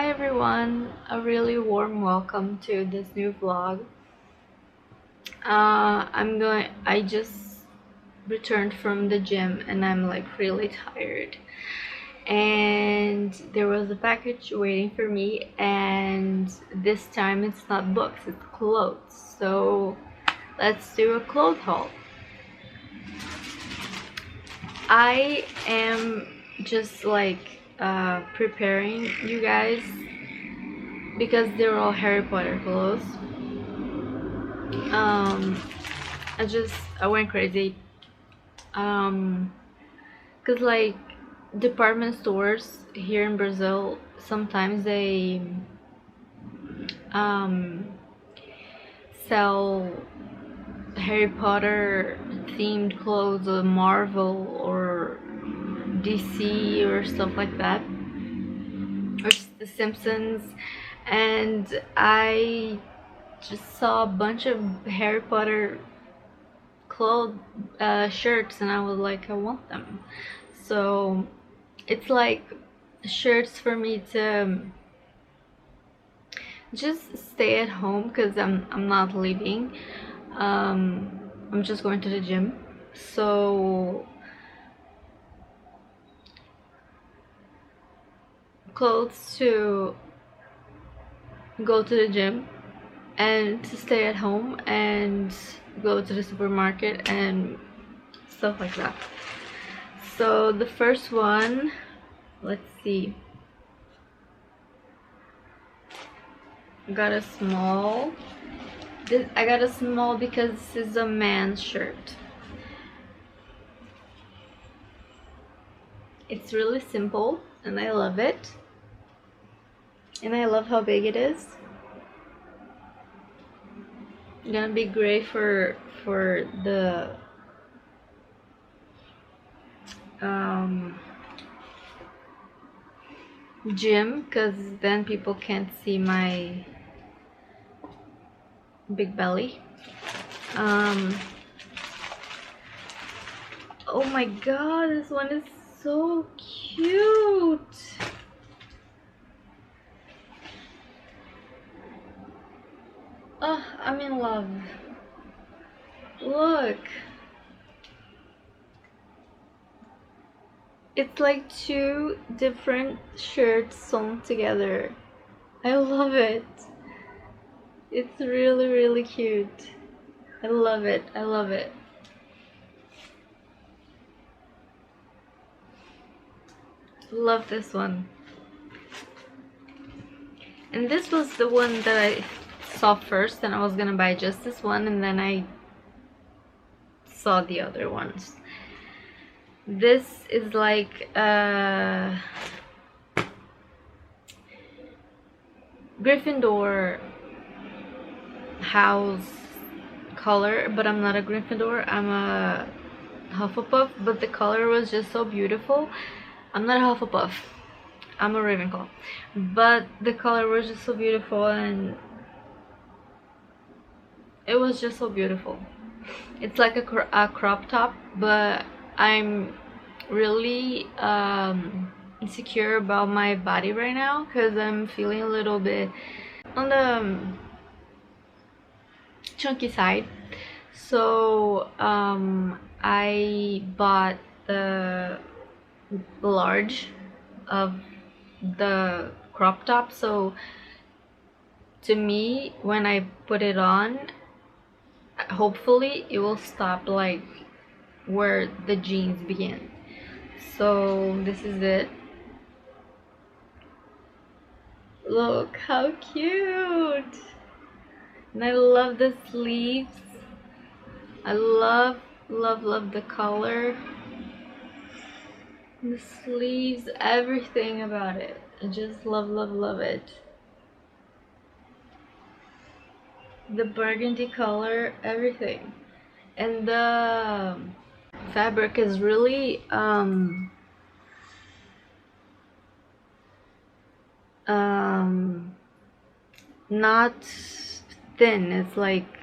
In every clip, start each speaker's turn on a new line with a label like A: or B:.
A: Hi everyone, a really warm welcome to this new vlog. I just returned from the gym and I'm like really tired. And there was a package waiting for me, and this time it's not books, it's clothes. So let's do a clothes haul. I am just like preparing you guys because they're all Harry Potter clothes. I went crazy. Cause like department stores here in Brazil, sometimes they um sell Harry Potter themed clothes, or Marvel or DC or stuff like that, or The Simpsons, and I just saw a bunch of Harry Potter clothes shirts, and I was like, I want them. So it's like shirts for me to just stay at home because I'm not leaving. I'm just going to the gym. So clothes to go to the gym and to stay at home and go to the supermarket and stuff like that. So the first one, let's see. I got a small. I got a small because this is a man's shirt. It's really simple and I love it. And I love how big it is. It's gonna be great for the gym, because then people can't see my big belly. Oh my god, this one is so cute. Oh, I'm in love. Look. It's like two different shirts sewn together. I love it. It's really, really cute. I love it. I love it. Love this one. And this was the one that I saw first, and I was gonna buy just this one, and then I saw the other ones. This is like Gryffindor house color, but I'm not a Gryffindor, I'm a Hufflepuff, but the color was just so beautiful. I'm not a Hufflepuff, I'm a Ravenclaw, but the color was just so beautiful and it was just so beautiful. It's like a crop top, but I'm really insecure about my body right now because I'm feeling a little bit on the chunky side. So I bought the large of the crop top, so to me, when I put it on, hopefully it will stop like where the jeans begin. So this is it. Look how cute. And I love the sleeves. I love the color, the sleeves, everything about it. I just love it. The burgundy color, everything. And the fabric is really not thin. It's like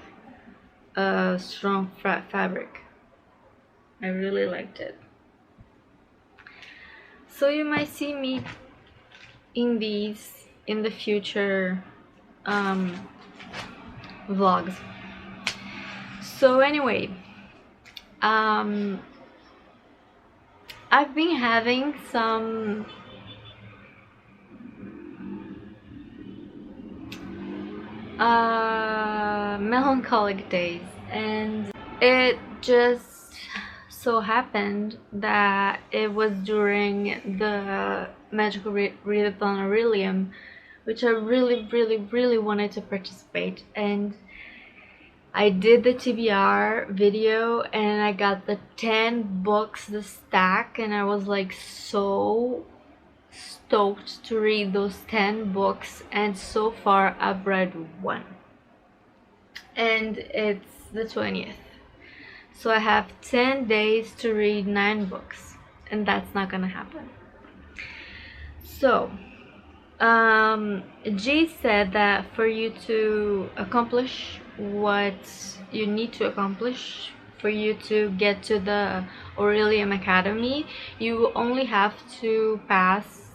A: a strong fabric. I really liked it. So you might see me in these in the future vlogs. So anyway, I've been having some melancholic days, and it just so happened that it was during the Magical Readathon Orilium, which I really wanted to participate, and I did the TBR video and I got the 10 books, the stack, and I was like so stoked to read those 10 books, and so far I've read one, and it's the 20th, so I have 10 days to read 9 books, and that's not gonna happen. So G said that for you to accomplish what you need to accomplish, for you to get to the Orilium Academy, you only have to pass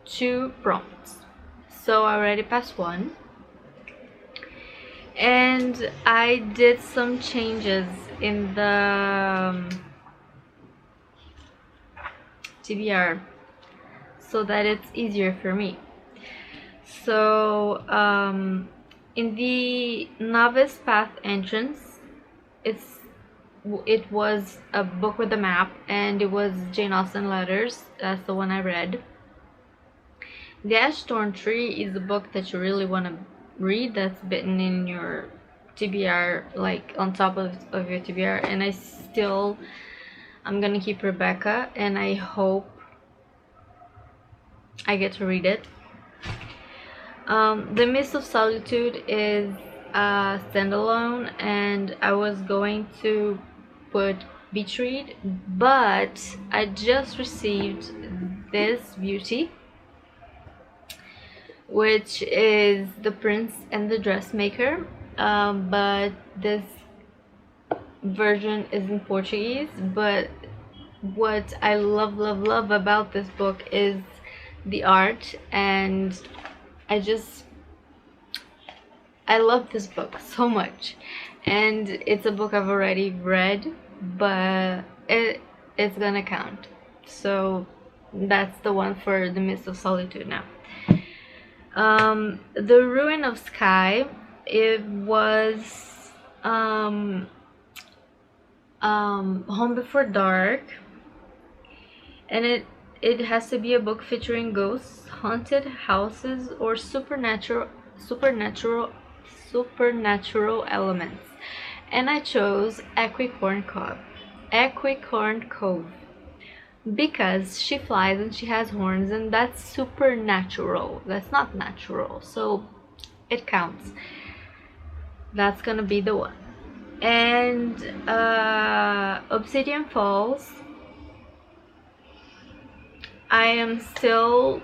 A: 2 prompts. So I already passed 1, and I did some changes in the TBR so that it's easier for me. So in the novice path entrance, it was a book with a map, and it was Jane Austen letters. That's the one I read. The Ash Torn Tree is a book that you really want to read, that's bitten in your TBR, like on top of your TBR, and I'm gonna keep Rebecca, and I hope I get to read it. The Mist of Solitude is a standalone, and I was going to put beach read, but I just received this beauty, which is The Prince and the Dressmaker, but this version is in Portuguese. But what I love about this book is the art, and I love this book so much, and it's a book I've already read, but it's gonna count. So that's the one for The Mist of Solitude now. The Ruin of Sky, it was Home Before Dark, and it has to be a book featuring ghosts, haunted houses, or supernatural elements, and I chose Aquicorn Cove because she flies and she has horns, and that's supernatural. That's not natural, so it counts. That's gonna be the one. And Obsidian Falls, I am still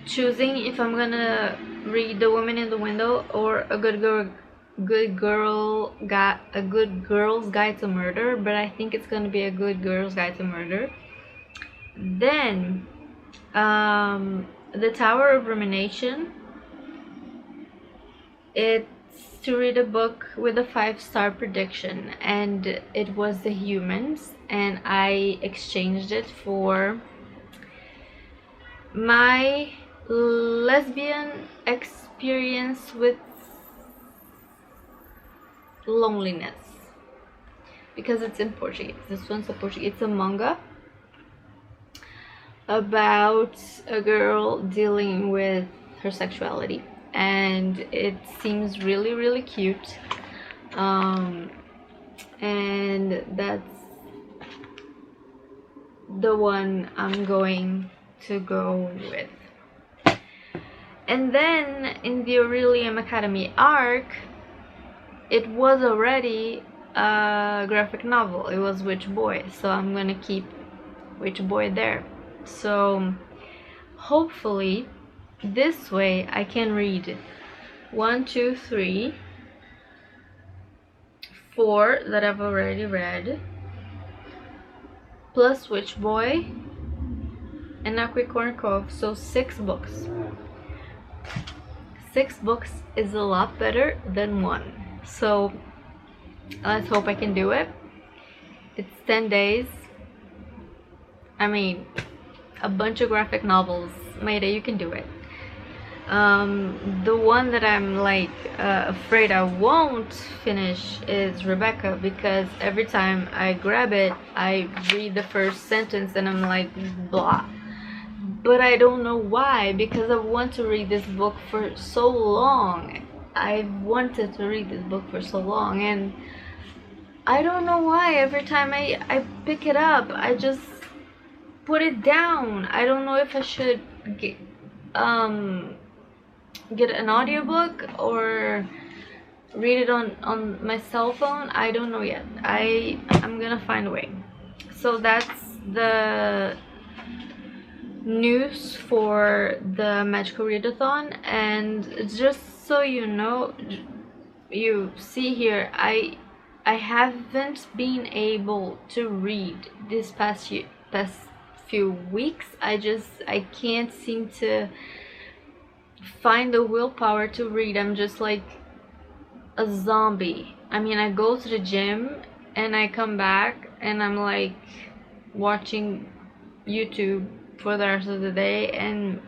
A: choosing if I'm gonna read The Woman in the Window or A Good Girl's Guide to Murder, but I think it's gonna be A Good Girl's Guide to Murder. Then The Tower of Rumination, it's to read a book with a 5-star prediction, and it was The Humans, and I exchanged it for my lesbian experience with loneliness, because it's in Portuguese. This one's a Portuguese. It's a manga about a girl dealing with her sexuality, and it seems really cute, and that's the one I'm going to go with. And then in the Orilium Academy arc, it was already a graphic novel. It was Witch Boy, so I'm gonna keep Witch Boy there. So hopefully this way I can read 1, 2, 3, 4 that I've already read, plus Witch Boy, and a quick corner cove, so 6 books. 6 books is a lot better than 1, so let's hope I can do it. It's 10 days. I mean, a bunch of graphic novels. Mayday, you can do it. The one that I'm like afraid I won't finish is Rebecca, because every time I grab it I read the first sentence and I'm like blah. But I don't know why, because I want to read this book for so long. I've wanted to read this book for so long, and I don't know why. Every time I pick it up, I just put it down. I don't know if I should get an audiobook or read it on my cell phone. I don't know yet. I'm gonna find a way. So that's the news for the Magical Readathon. And just so you know, you see here, I haven't been able to read this past few weeks. I can't seem to find the willpower to read. I'm just like a zombie. I mean, I go to the gym and I come back and I'm like watching YouTube for the rest of the day, and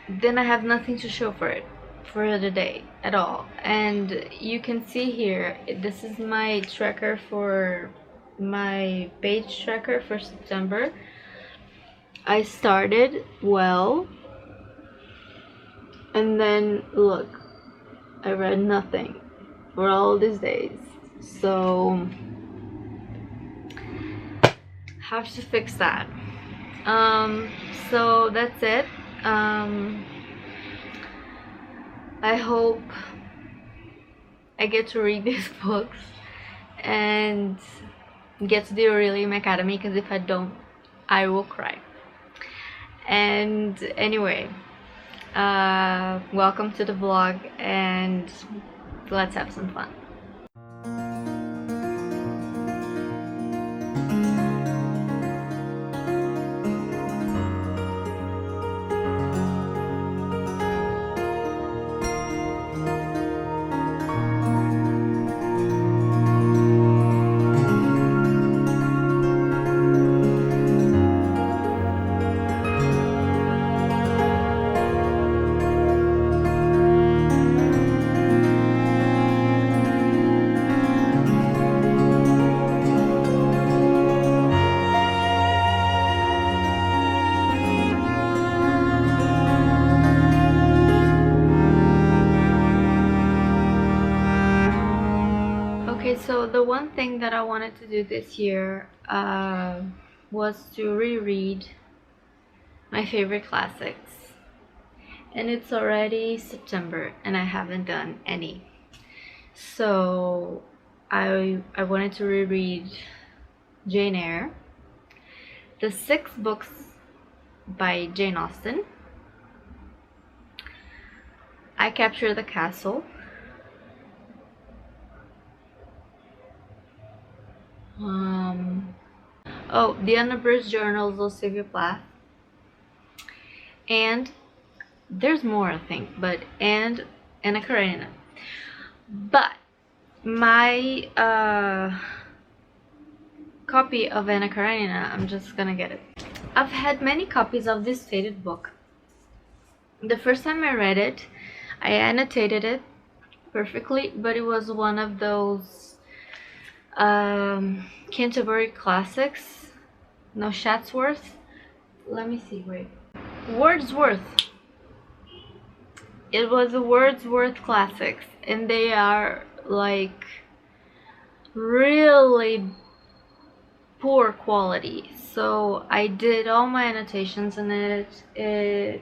A: then I have nothing to show for it for the day at all. And you can see here, this is my tracker for my page tracker for September. I started well, and then look, I read nothing for all these days. So have to fix that. So that's it. I hope I get to read these books and get to the Orilium Academy, because if I don't, I will cry. And anyway, welcome to the vlog, and let's have some fun. So the one thing that I wanted to do this year was to reread my favorite classics, and it's already September and I haven't done any. So I wanted to reread Jane Eyre, the 6 books by Jane Austen, I Capture the Castle, The Unabridged Journals of Sylvia Plath, and there's more I think, and Anna Karenina. But my copy of Anna Karenina, I'm just gonna get it. I've had many copies of this faded book. The first time I read it, I annotated it perfectly, but it was one of those Canterbury classics. No, Chatsworth. Let me see, wait. Wordsworth. It was a Wordsworth classics, and they are like really poor quality. So I did all my annotations in it.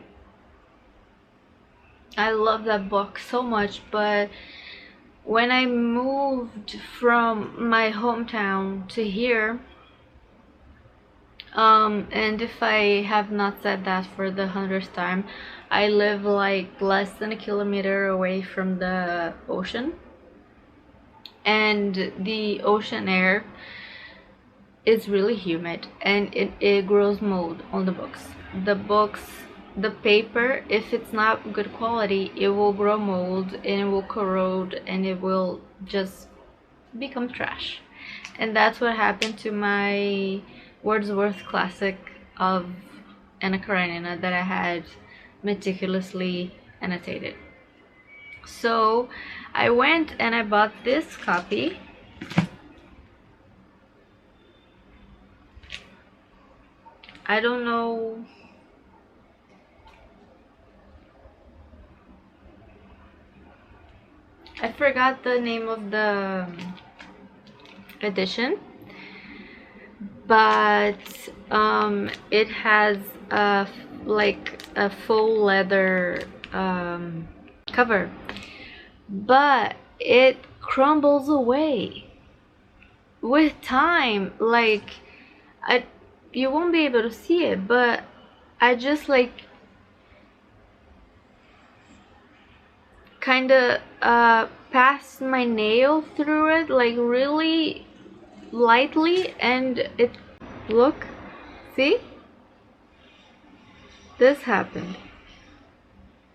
A: I love that book so much, but when I moved from my hometown to here, and if I have not said that for the 100th time, I live like less than a kilometer away from the ocean, and the ocean air it's really humid, and it grows mold on the books. The paper, if it's not good quality, it will grow mold and it will corrode and it will just become trash. And that's what happened to my Wordsworth classic of Anna Karenina that I had meticulously annotated. So I went and I bought this copy. I don't know. I forgot the name of the edition, but it has like a full leather cover, but it crumbles away with time. Like, you won't be able to see it, but I just like kind of passed my nail through it, like really lightly, and it, look, see, this happened.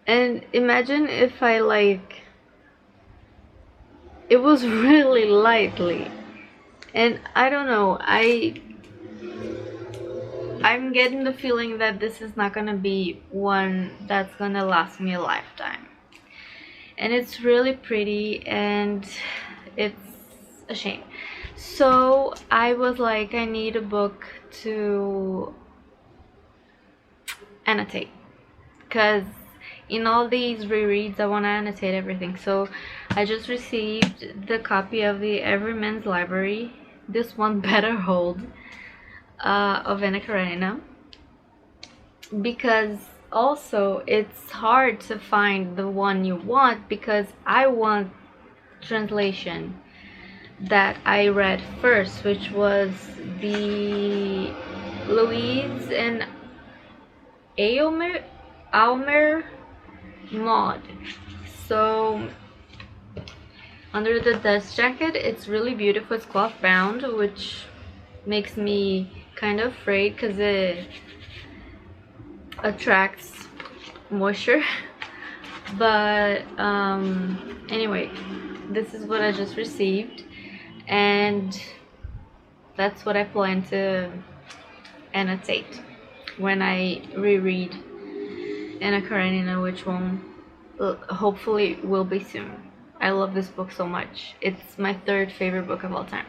A: And imagine if I like, it was really lightly, and I don't know, I'm getting the feeling that this is not gonna be one that's gonna last me a lifetime. And it's really pretty, and it's a shame. So I was like, I need a book to annotate, because in all these rereads I want to annotate everything. So I just received the copy of the Everyman's Library, this one better hold, of Anna Karenina, because also it's hard to find the one you want, because I want translation that I read first, which was the Louise and Aylmer mod. So under the dust jacket, it's really beautiful. It's cloth bound, which makes me kind of afraid because it attracts moisture. But anyway, this is what I just received, and that's what I plan to annotate when I reread Anna Karenina, which one hopefully will be soon. I love this book so much. It's my third favorite book of all time.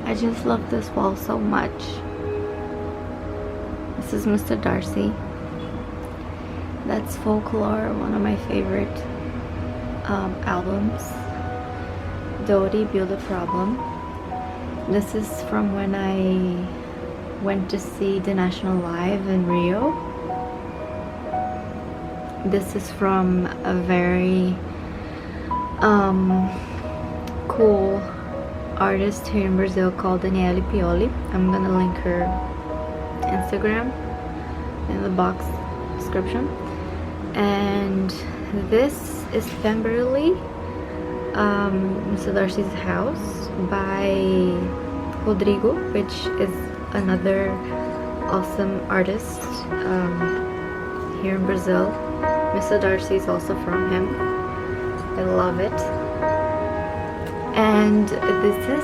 A: I just love this wall so much. This is Mr. Darcy. That's Folklore, one of my favorite albums. Doty, Build a Problem. This is from when I went to see the National Live in Rio. This is from a very cool artist here in Brazil called Danielle Pioli. I'm gonna link her Instagram in the box description. And this is Pemberley, Mr. Darcy's House by Rodrigo, which is another awesome artist here in Brazil. Mr. Darcy is also from him. I love it. And this is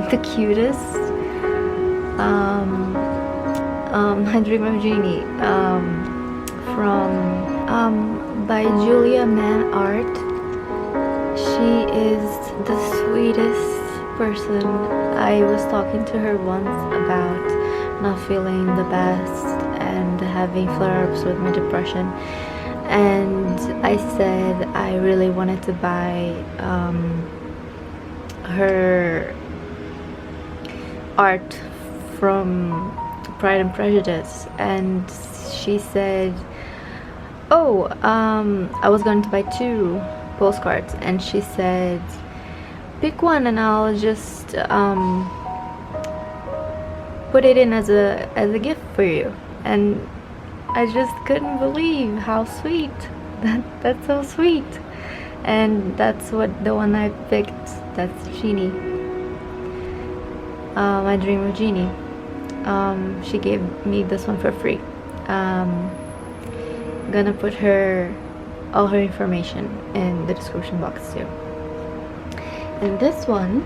A: the cutest I Dream of Jeannie from by Julia Mann Art. She is the sweetest person. I was talking to her once about not feeling the best and having flare-ups with my depression, and I said I really wanted to buy her art from Pride and Prejudice, and she said, oh, I was going to buy 2 postcards, and she said, pick one and I'll just put it in as a gift for you. And I just couldn't believe how sweet. That's so sweet. And that's what the one I picked. That's Jeannie. My dream of Jeannie. She gave me this one for free. Gonna put all her information in the description box too. And this one,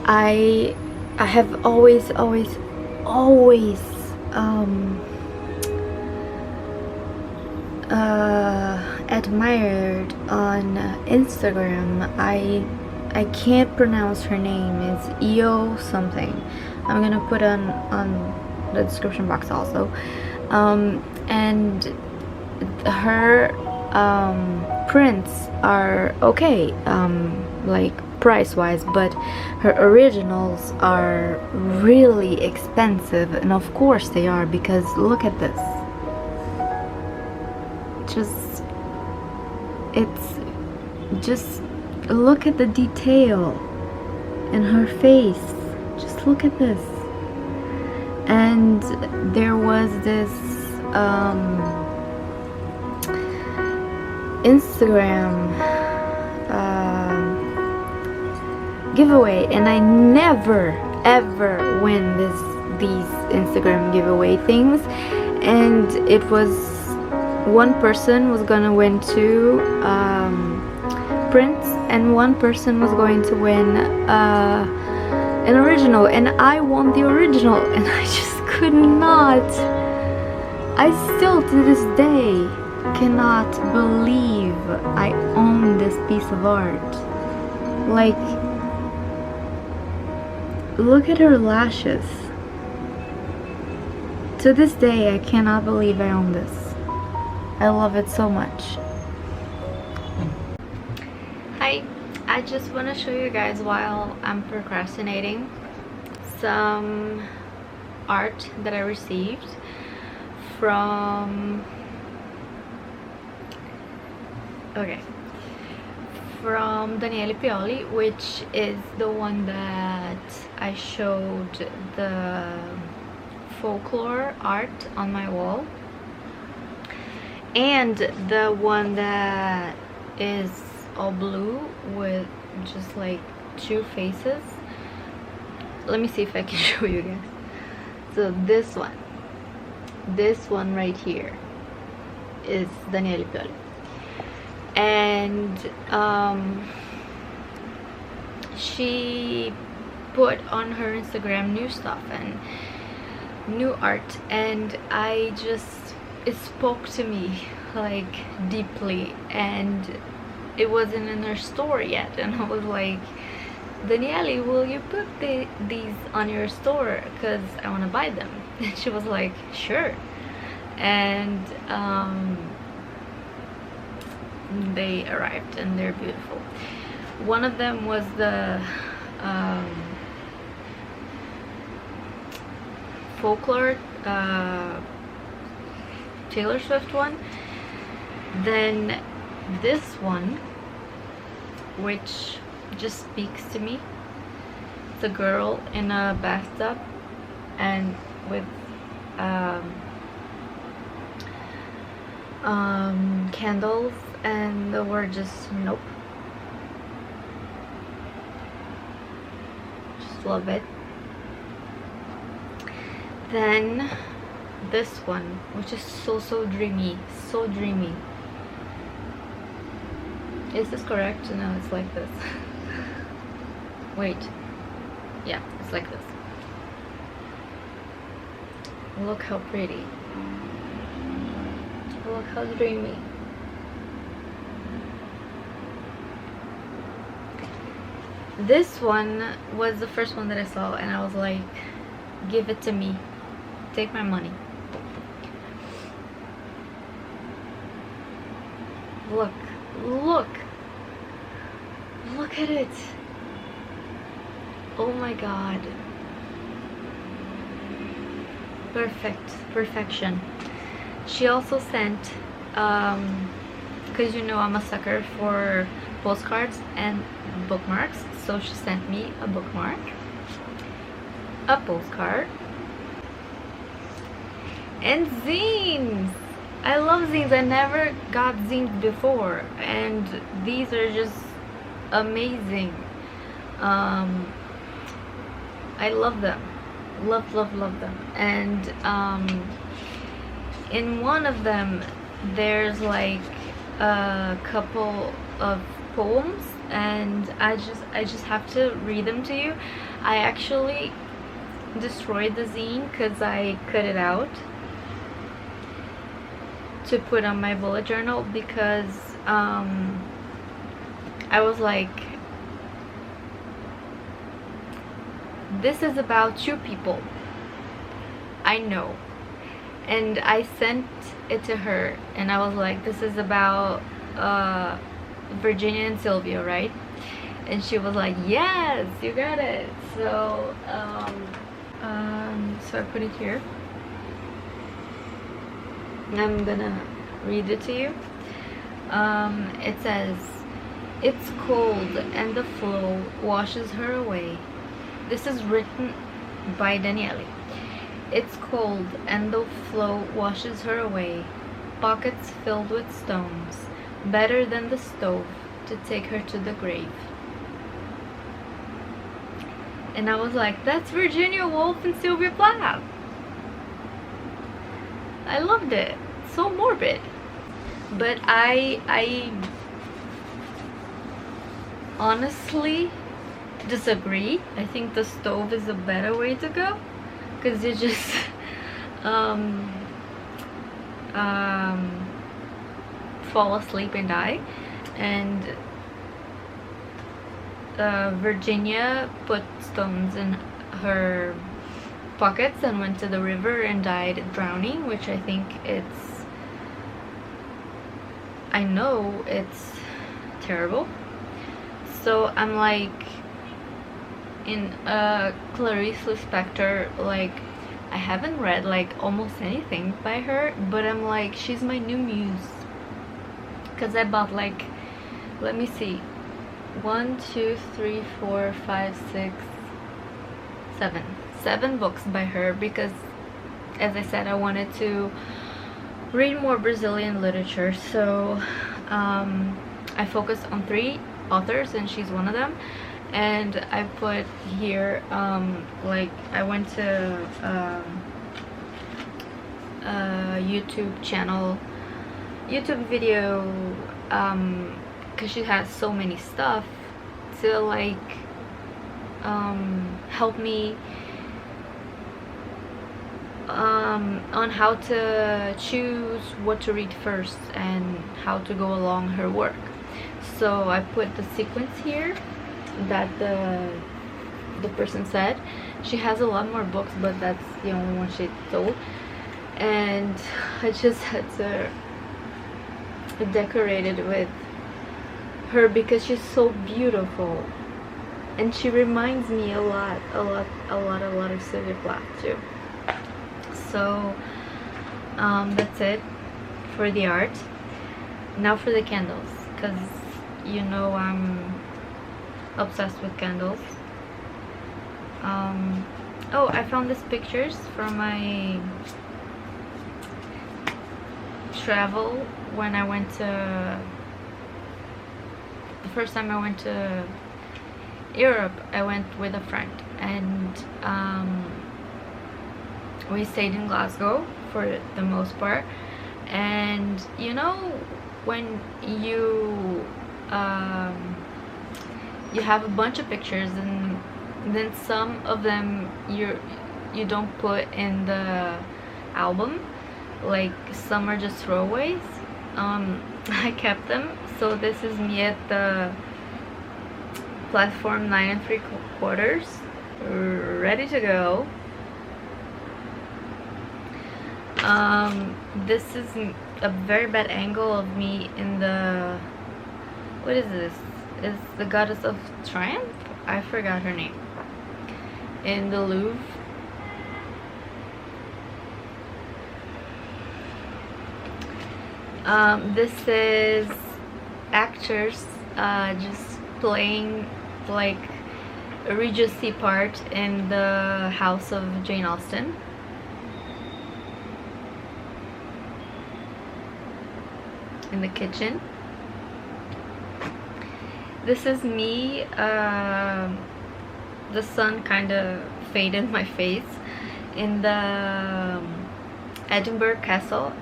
A: I have always admired on Instagram. I can't pronounce her name. It's Io something. I'm gonna put on the description box also. And her prints are okay, like price-wise, but her originals are really expensive, and of course they are, because look at this. Just look at the detail in her face. Just look at this. And there was this Instagram giveaway, and I never ever win these Instagram giveaway things, and it was one person was gonna win 2 prints, and one person was going to win an original, and I won the original, and I just could not. I still to this day cannot believe I own this piece of art. Like, look at her lashes. To this day I cannot believe I own this. I love it so much. Hi, I just want to show you guys, while I'm procrastinating, some art that I received from Danielle Pioli, which is the one that I showed the folklore art on my wall, and the one that is all blue with just like 2 faces. Let me see if I can show you guys. So this one right here is Danielle Pioli, and she put on her Instagram new stuff and new art, and it spoke to me like deeply, and it wasn't in her store yet, and I was like, Danielle, will you put these on your store, because I want to buy them? And she was like, sure. And they arrived, and they're beautiful. One of them was the folklore Taylor Swift one. Then this one, which just speaks to me. It's a girl in a bathtub and with candles, and the word just nope. Just love it. Then this one, which is so dreamy, so dreamy. Is this correct? No, it's like this. Wait, yeah, it's like this. Look how pretty. Look how dreamy. This one was the first one that I saw, and I was like, give it to me, take my money. Look at it. Oh my god. Perfection. She also sent, because you know I'm a sucker for postcards and bookmarks, so she sent me a bookmark, a postcard, and zines. I love zines. I never got zines before, and these are just amazing. I love them. Love them. And in one of them there's like a couple of poems, and I just have to read them to you. I actually destroyed the zine because I cut it out to put on my bullet journal, because I was like, this is about two people I know. And I sent it to her, and I was like, this is about Virginia and Sylvia, right? And she was like, yes, you got it. So so I put it here. I'm gonna read it to you. It says, it's cold and the flow washes her away. This is written by Danielle. It's cold and the flow washes her away. Pockets filled with stones, better than the stove to take her to the grave. And I was like, that's Virginia Woolf and Sylvia Plath. I loved it. So morbid. But I honestly disagree. I think the stove is a better way to go, because you just fall asleep and die. And Virginia put stones in her pockets and went to the river and died drowning, which I think I know it's terrible. So I'm like, in Clarice Lispector, like, I haven't read like almost anything by her, but I'm like, she's my new muse, because I bought like, let me see, 1, 2, 3, 4, 5, 6, 7 books by her, because as I said, I wanted to read more Brazilian literature. So I focused on 3 authors, and she's one of them. And I put here like, I went to a YouTube video, because she has so many stuff to like help me on how to choose what to read first and how to go along her work. So I put the sequence here that the person said. She has a lot more books, but that's the only one she told. And I just had to decorate it with her, because she's so beautiful, and she reminds me a lot of Sylvia Plath too. So that's it for the art. Now for the candles, because you know I'm obsessed with candles. Oh, I found these pictures from my travel when I went to, the first time I went to Europe. I went with a friend, and we stayed in Glasgow for the most part. And you know, when you have a bunch of pictures, and then some of them you don't put in the album, like some are just throwaways. I kept them. So this is me at the platform 9 3/4, ready to go. This is a very bad angle of me in the, what is this? Is the Goddess of Triumph? I forgot her name. In the Louvre. This is actors just playing like a regency part in the house of Jane Austen. In the kitchen. This is me. The sun kind of faded my face in the Edinburgh Castle.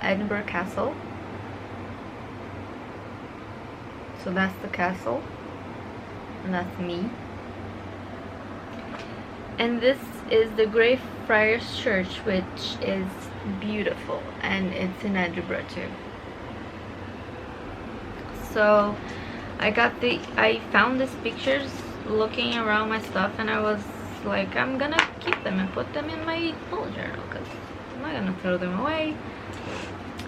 A: So that's the castle, and that's me. And this is the Greyfriars Church, which is beautiful, and it's in Edinburgh too. So I found these pictures looking around my stuff, and I was like, I'm gonna keep them and put them in my bullet journal because I'm not gonna throw them away.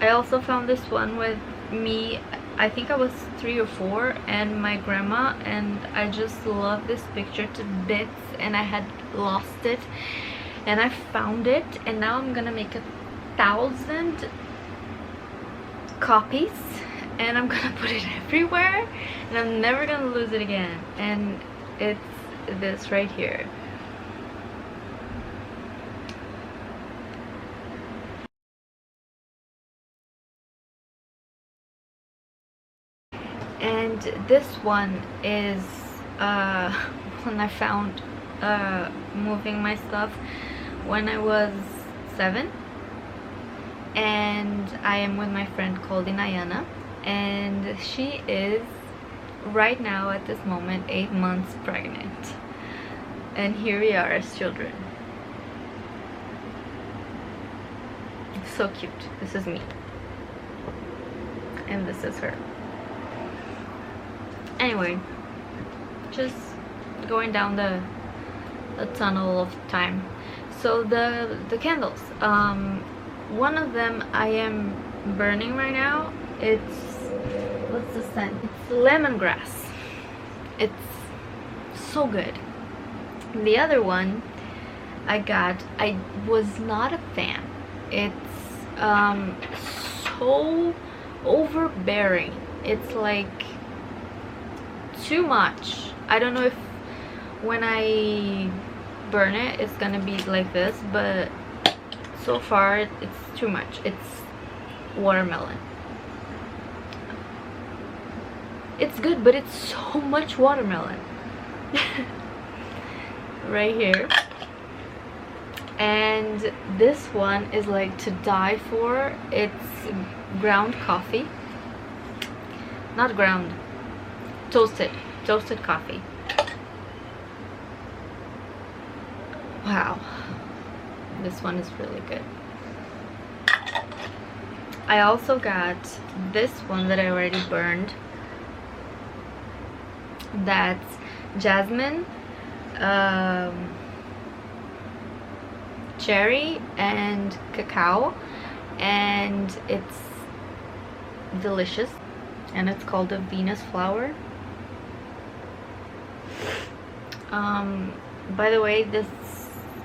A: I also found this one with me, I think I was 3 or 4, and my grandma, and I just love this picture to bits, and I had lost it and I found it, and now I'm gonna make 1,000 copies and I'm gonna put it everywhere, and I'm never gonna lose it again. And it's this right here. And this one is when I found moving my stuff when I was 7, and I am with my friend called Inayana, and she is right now at this moment 8 months pregnant, and here we are as children. So cute. This is me and this is her. Anyway, just going down the tunnel of time. So the candles, one of them I am burning right now. It's, what's the scent? It's lemongrass. It's so good. The other one I was not a fan. It's so overbearing. It's like too much. I don't know if when I burn it it's gonna be like this, but so far it's too much. It's watermelon. It's good, but it's so much watermelon. Right here. And this one is like to die for. It's ground coffee. Not ground, toasted coffee. Wow, this one is really good. I also got this one that I already burned. That's jasmine, cherry and cacao, and it's delicious, and it's called the Venus flower. By the way, this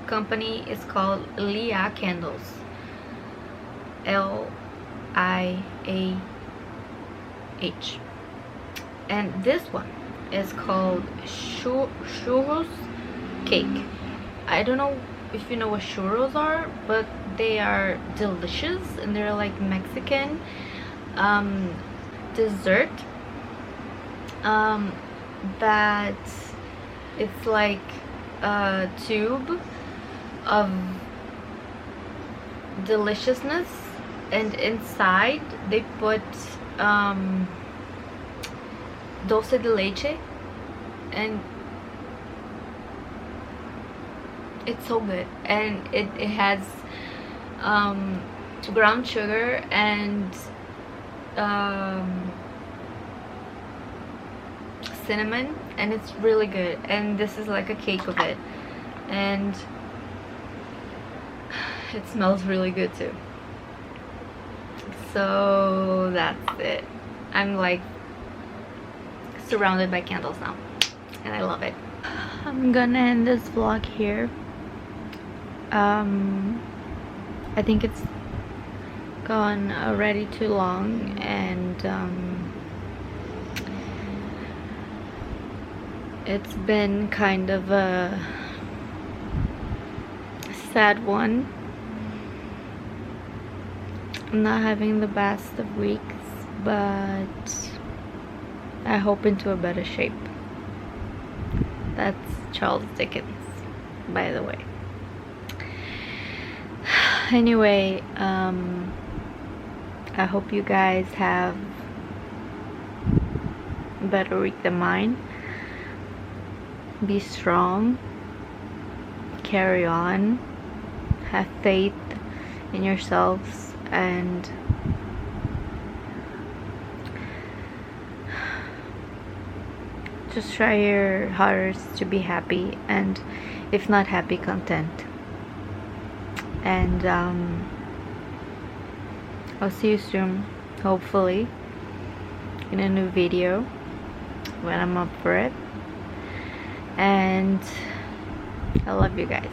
A: company is called Lia Candles, Liah, and this one is called churros cake. I don't know if you know what churros are, but they are delicious, and they're like Mexican dessert that it's like a tube of deliciousness, and inside they put dulce de leche, and it's so good. And it has ground sugar and cinnamon, and it's really good. And this is like a cake of it, and it smells really good too. So that's it. I'm like surrounded by candles now, and I love it. I'm gonna end this vlog here. I think it's gone already too long, and it's been kind of a sad one. I'm not having the best of weeks, but I hope into a better shape. That's Charles Dickens, by the way. Anyway, I hope you guys have a better week than mine. Be strong, carry on, have faith in yourselves, and just try your hardest to be happy, and if not happy, content. And I'll see you soon, hopefully, in a new video when I'm up for it. And I love you guys.